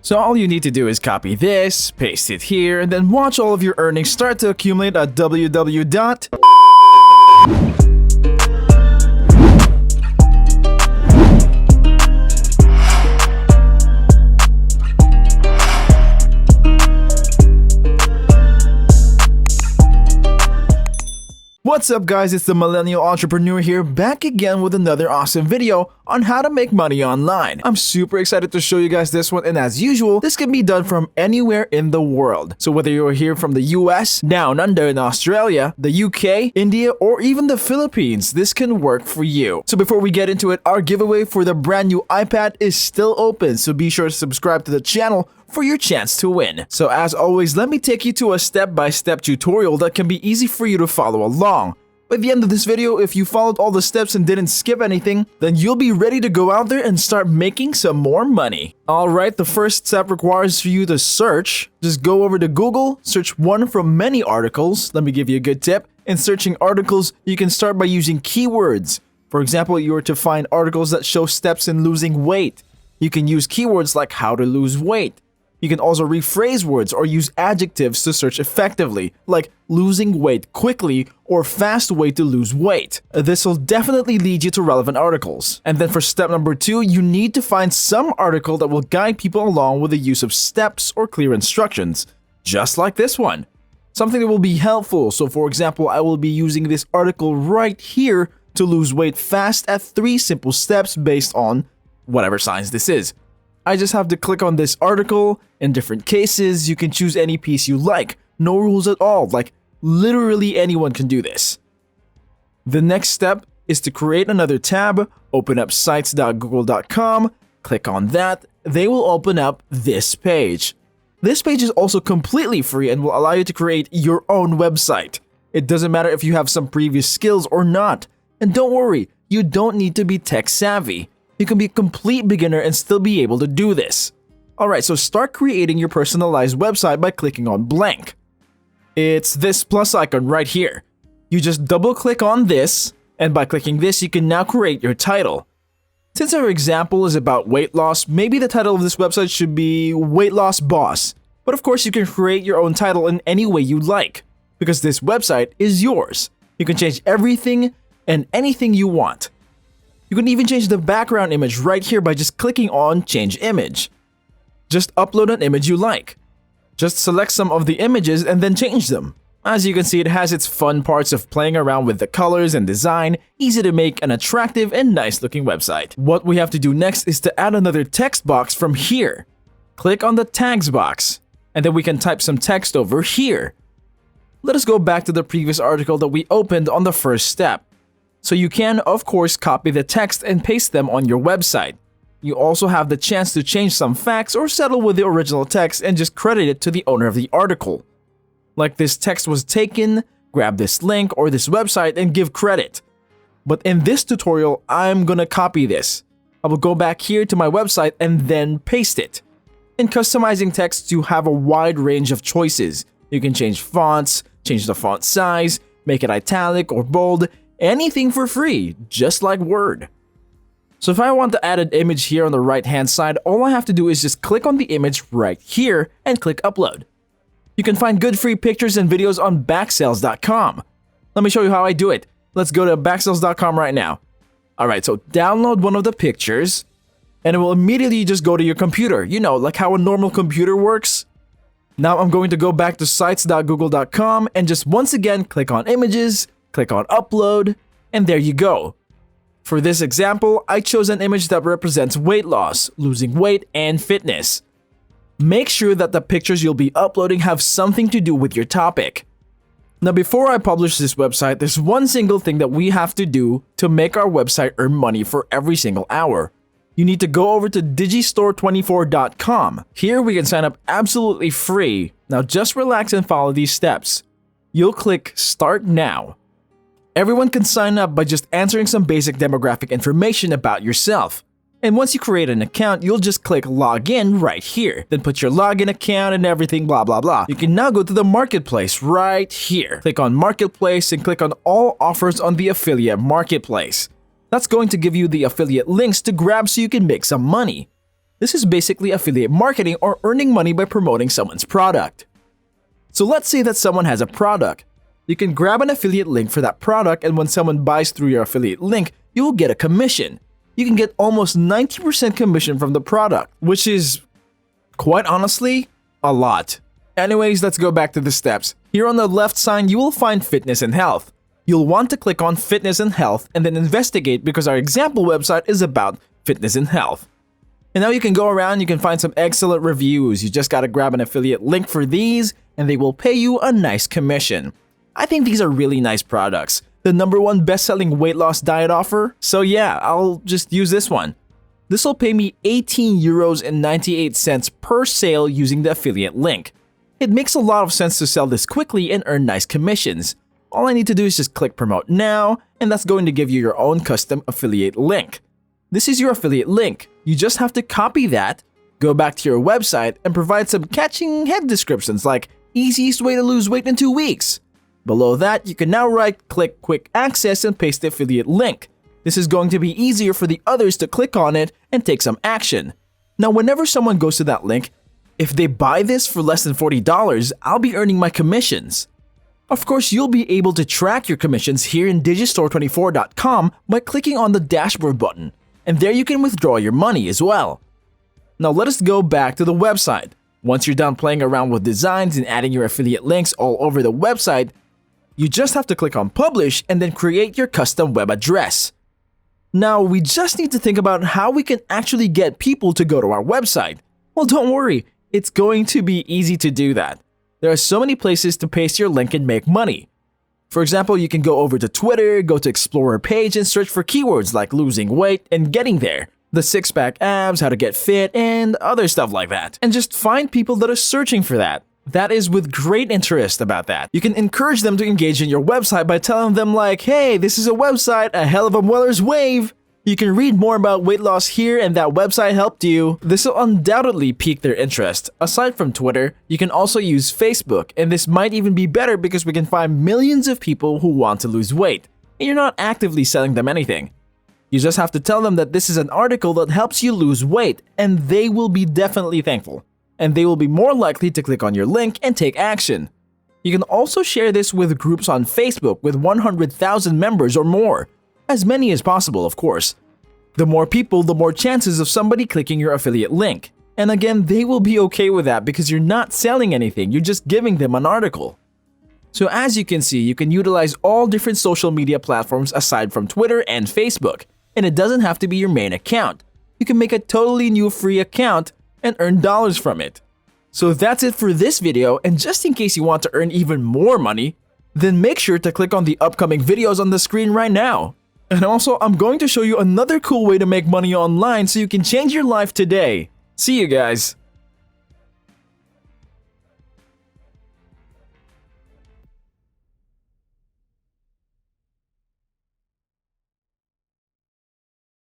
So all you need to do is copy this, paste it here, and then watch all of your earnings start to accumulate at www. What's up guys, it's the Millennial Entrepreneur here, back again with another awesome video on how to make money online. I'm super excited to show you guys this one, and as usual, this can be done from anywhere in the world. So whether you're here from the US, down under in Australia, the UK, India, or even the Philippines, this can work for you. So before we get into it, our giveaway for the brand new iPad is still open, so be sure to subscribe to the channel for your chance to win. So as always, let me take you to a step-by-step tutorial that can be easy for you to follow along. By the end of this video, if you followed all the steps and didn't skip anything, then you'll be ready to go out there and start making some more money. Alright, the first step requires for you to search. Just go over to Google, search one from many articles. Let me give you a good tip. In searching articles, you can start by using keywords. For example, you are to find articles that show steps in losing weight. You can use keywords like how to lose weight. You can also rephrase words or use adjectives to search effectively, like losing weight quickly or fast way to lose weight. This will definitely lead you to relevant articles. And then for step number 2, you need to find some article that will guide people along with the use of steps or clear instructions, just like this one. Something that will be helpful. So for example, I will be using this article right here to lose weight fast at 3 simple steps based on whatever science this is. I just have to click on this article. In different cases, you can choose any piece you like. No rules at all, like literally anyone can do this. The next step is to create another tab, open up sites.google.com, click on that. They will open up this page. This page is also completely free and will allow you to create your own website. It doesn't matter if you have some previous skills or not. And don't worry, you don't need to be tech savvy. You can be a complete beginner and still be able to do this. Alright, so start creating your personalized website by clicking on blank. It's this plus icon right here. You just double click on this, and by clicking this, you can now create your title. Since our example is about weight loss, maybe the title of this website should be Weight Loss Boss. But of course, you can create your own title in any way you like, because this website is yours. You can change everything and anything you want. You can even change the background image right here by just clicking on Change Image. Just upload an image you like. Just select some of the images and then change them. As you can see, it has its fun parts of playing around with the colors and design, easy to make an attractive and nice looking website. What we have to do next is to add another text box from here. Click on the tags box, and then we can type some text over here. Let us go back to the previous article that we opened on the first step. So you can, of course, copy the text and paste them on your website. You also have the chance to change some facts or settle with the original text and just credit it to the owner of the article. Like this text was taken, grab this link or this website and give credit. But in this tutorial, I'm gonna copy this. I will go back here to my website and then paste it. In customizing text, you have a wide range of choices. You can change fonts, change the font size, make it italic or bold, anything for free, just like Word. So if I want to add an image here on the right hand side, all I have to do is just click on the image right here and click upload. You can find good free pictures and videos on backsales.com. Let me show you how I do it. Let's go to backsales.com right now. Alright, so download one of the pictures and it will immediately just go to your computer. You know, like how a normal computer works. Now I'm going to go back to sites.google.com and just once again click on images, click on upload, and there you go. For this example, I chose an image that represents weight loss, losing weight, and fitness. Make sure that the pictures you'll be uploading have something to do with your topic. Now before I publish this website, there's one single thing that we have to do to make our website earn money for every single hour. You need to go over to digistore24.com. Here we can sign up absolutely free. Now just relax and follow these steps. You'll click Start Now. Everyone can sign up by just answering some basic demographic information about yourself. And once you create an account, you'll just click Login right here. Then put your login account and everything blah blah blah. You can now go to the marketplace right here. Click on Marketplace and click on All Offers on the Affiliate Marketplace. That's going to give you the affiliate links to grab so you can make some money. This is basically affiliate marketing or earning money by promoting someone's product. So let's say that someone has a product. You can grab an affiliate link for that product, and when someone buys through your affiliate link, you will get a commission. You can get almost 90% commission from the product, which is, quite honestly, a lot. Anyways, let's go back to the steps. Here on the left side, you will find fitness and health. You'll want to click on fitness and health and then investigate because our example website is about fitness and health. And now you can go around, you can find some excellent reviews. You just gotta grab an affiliate link for these and they will pay you a nice commission. I think these are really nice products. The #1 best-selling weight loss diet offer. So yeah, I'll just use this one. This will pay me 18 euros and 98 cents per sale using the affiliate link. It makes a lot of sense to sell this quickly and earn nice commissions. All I need to do is just click promote now, and that's going to give you your own custom affiliate link. This is your affiliate link. You just have to copy that, go back to your website, and provide some catching head descriptions like easiest way to lose weight in 2 weeks. Below that, you can now right-click quick access and paste the affiliate link. This is going to be easier for the others to click on it and take some action. Now, whenever someone goes to that link, if they buy this for less than $40, I'll be earning my commissions. Of course, you'll be able to track your commissions here in digistore24.com by clicking on the dashboard button, and there you can withdraw your money as well. Now let us go back to the website. Once you're done playing around with designs and adding your affiliate links all over the website, you just have to click on publish and then create your custom web address. Now we just need to think about how we can actually get people to go to our website. Well, don't worry, it's going to be easy to do that. There are so many places to paste your link and make money. For example, you can go over to Twitter, go to Explorer page and search for keywords like losing weight and getting there, the six-pack abs, how to get fit, and other stuff like that. And just find people that are searching for that. That is with great interest about that. You can encourage them to engage in your website by telling them like, hey, this is a website, a hell of a weller's wave. You can read more about weight loss here and that website helped you. This will undoubtedly pique their interest. Aside from Twitter, you can also use Facebook, and this might even be better because we can find millions of people who want to lose weight, and you're not actively selling them anything. You just have to tell them that this is an article that helps you lose weight, and they will be definitely thankful. And they will be more likely to click on your link and take action. You can also share this with groups on Facebook with 100,000 members or more. As many as possible, of course. The more people, the more chances of somebody clicking your affiliate link. And again, they will be okay with that because you're not selling anything, you're just giving them an article. So as you can see, you can utilize all different social media platforms aside from Twitter and Facebook. And it doesn't have to be your main account. You can make a totally new free account and earn dollars from it. So that's it for this video, and just in case you want to earn even more money, then make sure to click on the upcoming videos on the screen right now. And also, I'm going to show you another cool way to make money online so you can change your life today. See you guys!